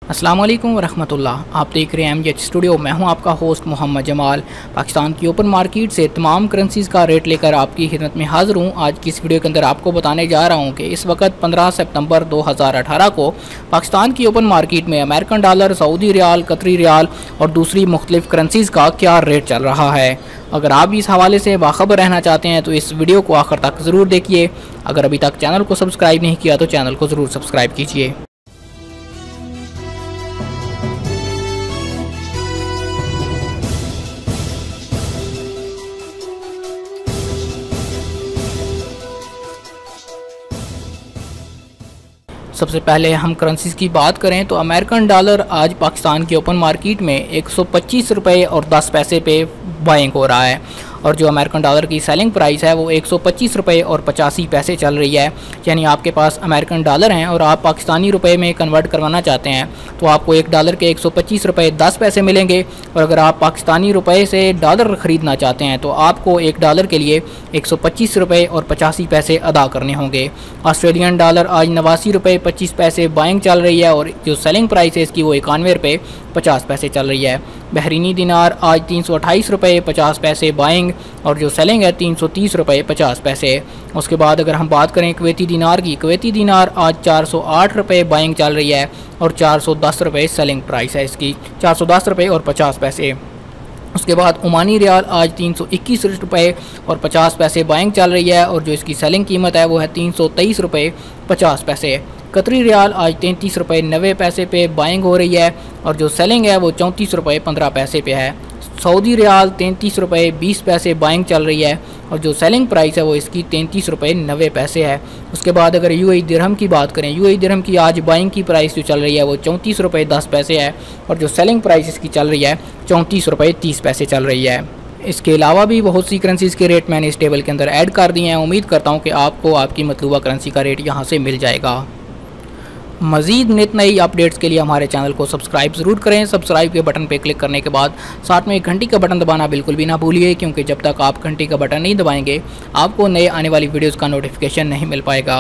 अस्सलाम वालेकुम वरहमतुल्लाह। आप देख रहे हैं MJ स्टूडियो। मैं हूं आपका होस्ट मोहम्मद जमाल। पाकिस्तान की ओपन मार्केट से तमाम करेंसीज़ का रेट लेकर आपकी खिदमत में हाज़िर हूं। आज की इस वीडियो के अंदर आपको बताने जा रहा हूं कि इस वक्त 15 सितंबर 2018 को पाकिस्तान की ओपन मार्केट में अमेरिकन डॉलर, सऊदी रियाल, कतरी रियाल और दूसरी मुख्तलिफ करेंसीज़ का क्या रेट चल रहा है। अगर आप भी इस हवाले से बाखबर रहना चाहते हैं तो इस वीडियो को आखिर तक ज़रूर देखिए। अगर अभी तक चैनल को सब्सक्राइब नहीं किया तो चैनल को ज़रूर सब्सक्राइब कीजिए। सबसे पहले हम करेंसीज़ की बात करें तो अमेरिकन डॉलर आज पाकिस्तान की ओपन मार्केट में 125 रुपये और 10 पैसे पे बाइंग हो रहा है और जो अमेरिकन डॉलर की सेलिंग प्राइस है वो 125 रुपये और 85 पैसे चल रही है। यानी आपके पास अमेरिकन डॉलर हैं और आप पाकिस्तानी रुपए में कन्वर्ट करवाना चाहते हैं तो आपको एक डॉलर के 125 रुपये 10 पैसे मिलेंगे और अगर आप पाकिस्तानी रुपए से डॉलर ख़रीदना चाहते हैं तो आपको एक डॉलर के लिए 125 रुपये और 85 पैसे अदा करने होंगे। ऑस्ट्रेलियन डॉलर आज 89 रुपये 25 पैसे बाइंग चल रही है और जो सेलिंग प्राइस है इसकी वो 91 रुपये 50 पैसे चल रही है। बहरीनी दिनार आज 328 रुपये 50 पैसे बाइंग और जो सेलिंग है 330 रुपये 50 पैसे। उसके बाद अगर हम बात करें कुवैती दिनार की, कुवैती दिनार आज 408 रुपये बाइंग चल रही है और 410 रुपये सेलिंग प्राइस है इसकी, 410 रुपये और 50 पैसे। उसके बाद ओमानी रियाल आज 321 रुपये और 50 पैसे बाइंग चल रही है और जो इसकी सेलिंग कीमत है वो है 323 रुपये 50 पैसे। कतरी रियाल आज 33 रुपये 90 पैसे पे बाइंग हो रही है और जो सेलिंग है वो 34 रुपये 15 पैसे पे है। सऊदी रियाल 33 रुपये 20 पैसे बाइंग चल रही है और जो सेलिंग प्राइस है वो इसकी 33 रुपये 90 पैसे है। उसके बाद अगर UAE दिरहम की बात करें, UAE दिरहम की आज बाइंग की प्राइस जो चल रही है वो 34 रुपये 10 पैसे है और जो सेलिंग प्राइस इसकी चल रही है 34 रुपये 30 पैसे चल रही है। इसके अलावा भी बहुत सी करेंसीज़ के रेट मैंने इस टेबल के अंदर ऐड कर दिए हैं। उम्मीद करता हूँ कि आपको आपकी मतलूबा करेंसी का रेट यहाँ से मिल जाएगा। मज़ीद नित नई अपडेट्स के लिए हमारे चैनल को सब्सक्राइब ज़रूर करें। सब्सक्राइब के बटन पर क्लिक करने के बाद साथ में घंटी का बटन दबाना बिल्कुल भी ना भूलिए, क्योंकि जब तक आप घंटी का बटन नहीं दबाएंगे आपको नए आने वाली वीडियोज़ का नोटिफिकेशन नहीं मिल पाएगा।